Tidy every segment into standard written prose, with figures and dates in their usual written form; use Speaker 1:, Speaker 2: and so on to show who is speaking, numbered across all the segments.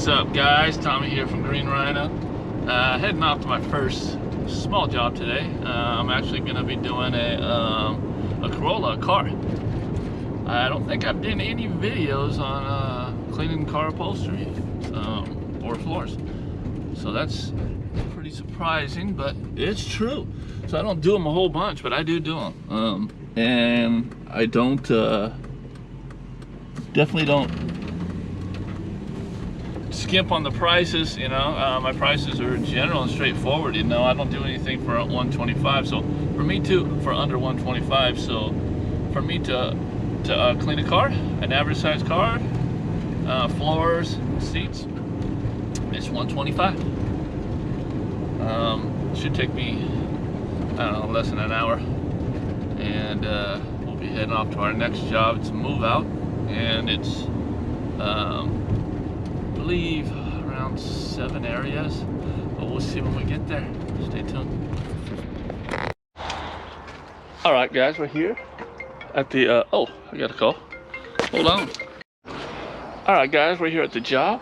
Speaker 1: up, guys? Tommy here from Green Rhino. Heading off to my first small job today. I'm actually going to be doing a Corolla, a car. I don't think I've done any videos on cleaning car upholstery or floors, so that's pretty surprising, but it's true. So I don't do them a whole bunch, but I do them, and I don't definitely don't skimp on the prices. You know, my prices are general and straightforward. You know, I don't do anything for 125. So for me to for under 125. So for me to clean a car, an average size car, floors, seats, it's 125. Should take me, I don't know, less than an hour, and we'll be heading off to our next job. It's a move out, and it's I believe around 7 areas, but we'll see when we get there. Stay tuned. All right, guys, we're here at the oh, I got a call. Hold on. All right, guys, we're here at the job.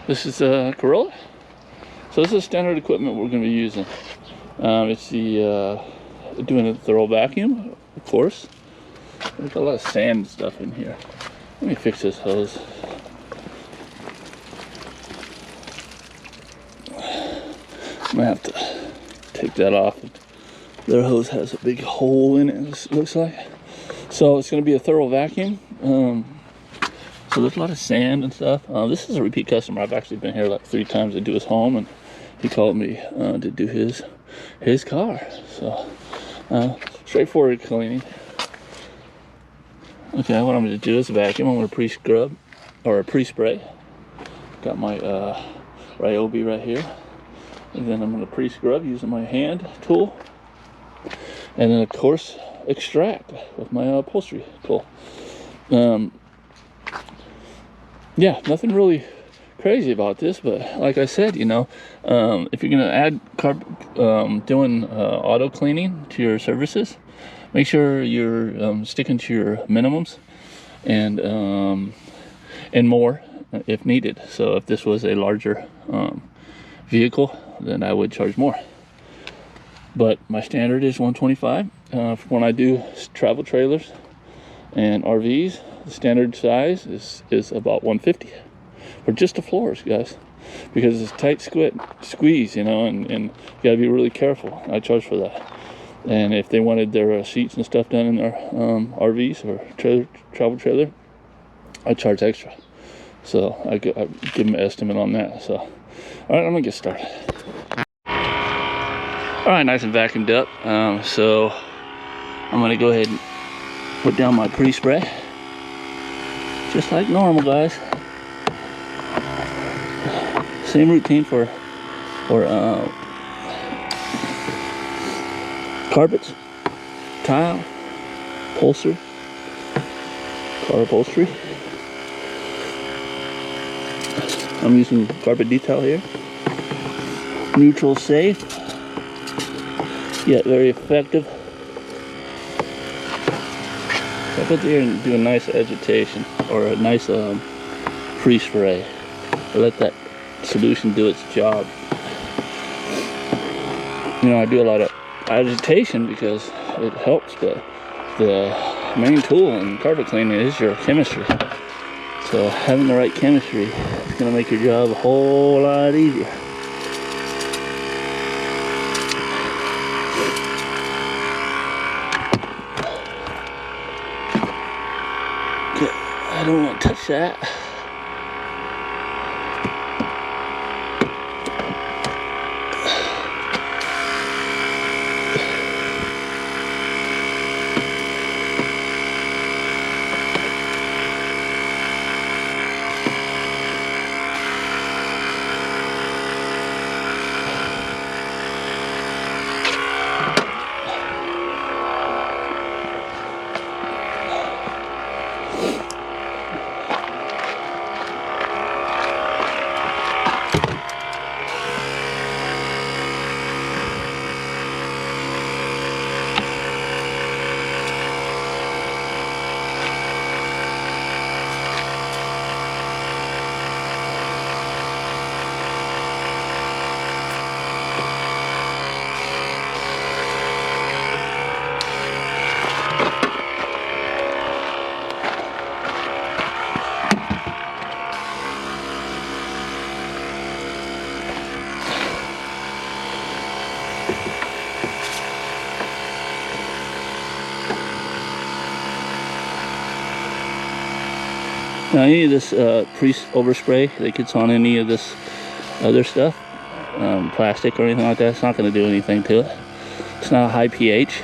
Speaker 1: This is a Corolla. So this is standard equipment we're going to be using. It's the doing a thorough vacuum, of course. There's a lot of sand and stuff in here. Let me fix this hose. I'm gonna have to take that off. Their hose has a big hole in it, it looks like. So it's going to be a thorough vacuum. So there's a lot of sand and stuff. This is a repeat customer. I've actually been here like 3 times to do his home, and he called me to do his car. So straightforward cleaning. Okay, what I'm going to do is vacuum. I'm going to pre-scrub or pre-spray. Got my Ryobi right here. And then I'm going to pre-scrub using my hand tool. And then, of course, extract with my upholstery tool. Yeah, nothing really crazy about this, but like I said, you know, if you're going to add doing auto cleaning to your services, make sure you're sticking to your minimums and more if needed. So if this was a larger vehicle, then I would charge more. But my standard is 125. When I do travel trailers and RVs, the standard size is about 150 for just the floors, guys, because it's tight squeeze, you know, and you gotta be really careful. I charge for that. And if they wanted their seats and stuff done in their RVs or travel trailer, I charge extra. So I give them an estimate on that. So, all right, I'm gonna get started. All right, nice and vacuumed up. So I'm gonna go ahead and put down my pre-spray, just like normal, guys. Same routine for carpets, tile, upholstery, car upholstery. I'm using carpet detail here. Neutral safe, yet very effective. I put here and do a nice agitation or a nice pre-spray. Let that solution do its job. You know, I do a lot of agitation because it helps, but the main tool in carpet cleaning is your chemistry. So having the right chemistry is going to make your job a whole lot easier. I don't want to touch that. Now any of this overspray that gets on any of this other stuff, plastic or anything like that, it's not going to do anything to it. It's not a high pH.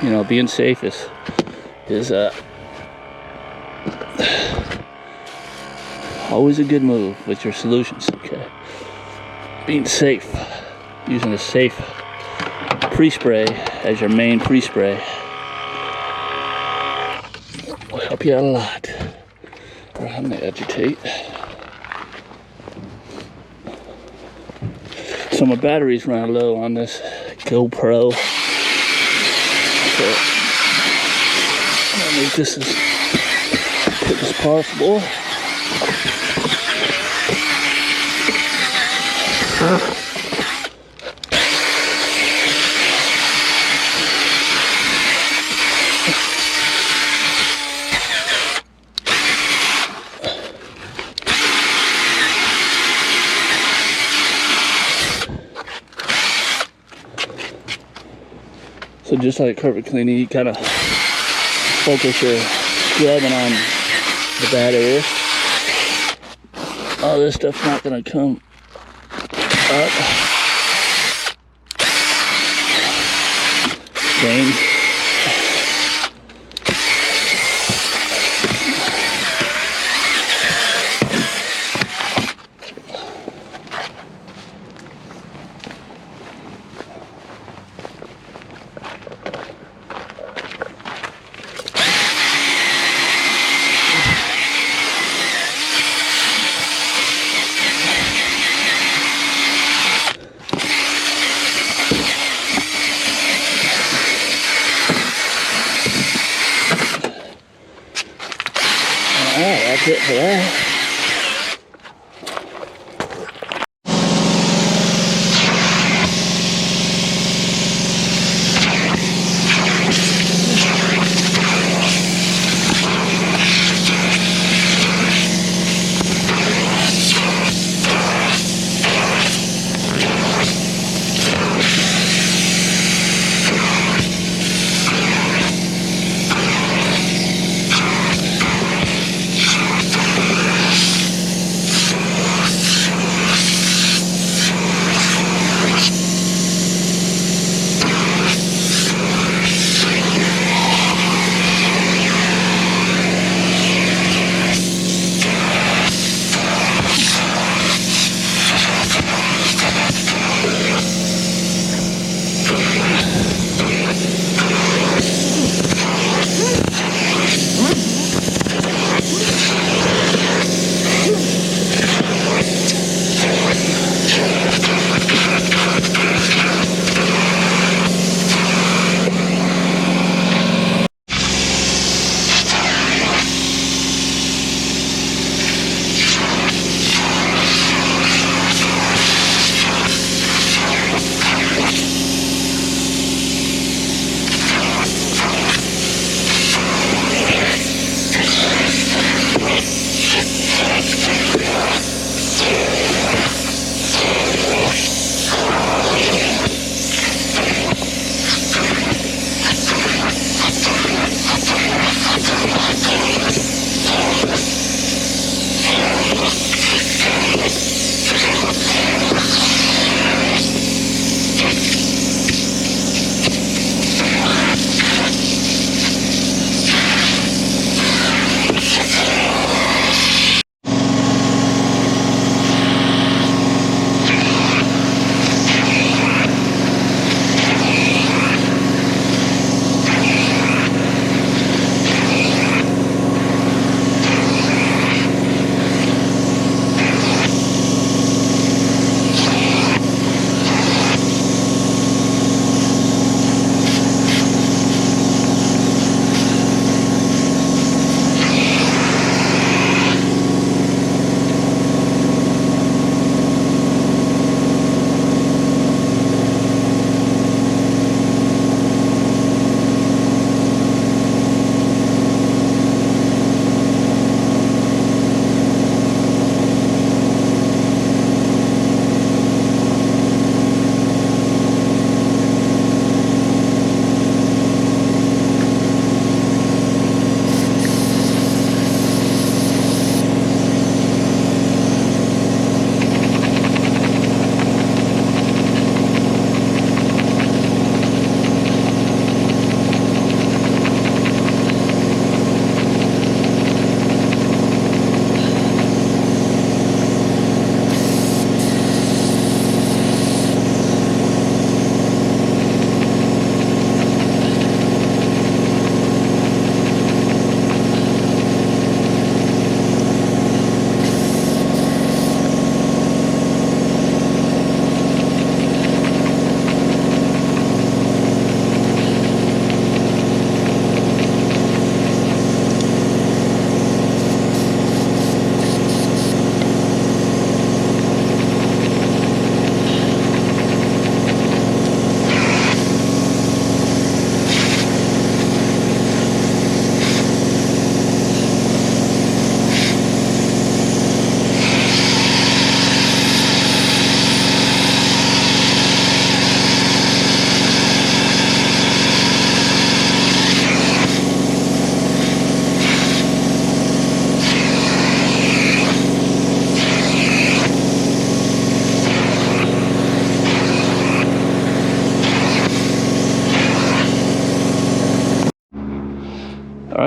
Speaker 1: You know, being safe is always a good move with your solutions. Okay, being safe, using a safe pre-spray as your main pre-spray will help you out a lot. I'm gonna agitate. So my battery's running low on this GoPro. So I'm gonna make this as quick as possible. So just like carpet cleaning, you kind of focus your scrubbing on the bad areas. All this stuff's not going to come up. Stains. Alright, that's it for that.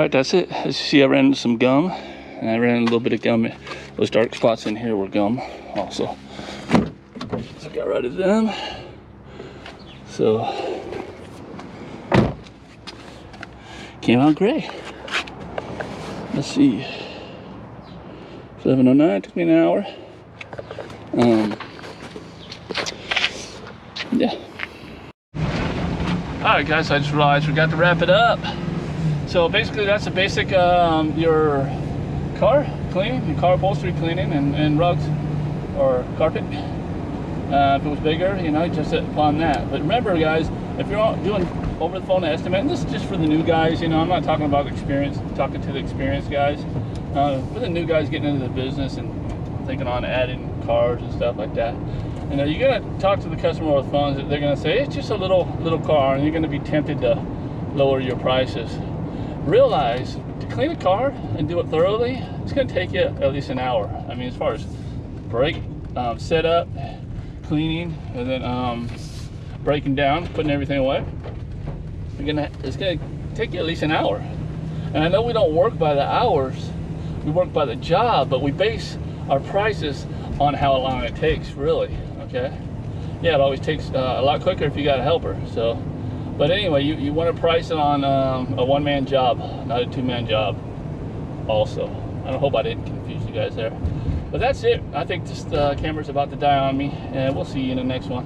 Speaker 1: right, that's it. As you see, I ran into some gum, and I ran a little bit of gum. Those dark spots in here were gum also. So I got rid of them. So came out gray. Let's see. 7:09, took me an hour. Yeah. Alright guys, I just realized we got to wrap it up. So basically that's the basic your car cleaning, your car upholstery cleaning and rugs or carpet. If it was bigger, you know, just upon that. But remember guys, if you're doing over the phone estimate, and this is just for the new guys, you know, I'm not talking about experience, I'm talking to the experienced guys. For the new guys getting into the business and thinking on adding cars and stuff like that. You know, you're gonna talk to the customer over the phone. They're gonna say it's just a little car, and you're gonna be tempted to lower your prices. Realize to clean a car and do it thoroughly, it's gonna take you at least an hour. I mean, as far as brake setup, cleaning, and then breaking down, putting everything away, it's gonna take you at least an hour. And I know we don't work by the hours, we work by the job, but we base our prices on how long it takes, really. Okay, yeah, it always takes a lot quicker if you got a helper. So, but anyway, you want to price it on a one-man job, not a two-man job also. I hope I didn't confuse you guys there, but that's it. I think this camera's about to die on me, and we'll see you in the next one.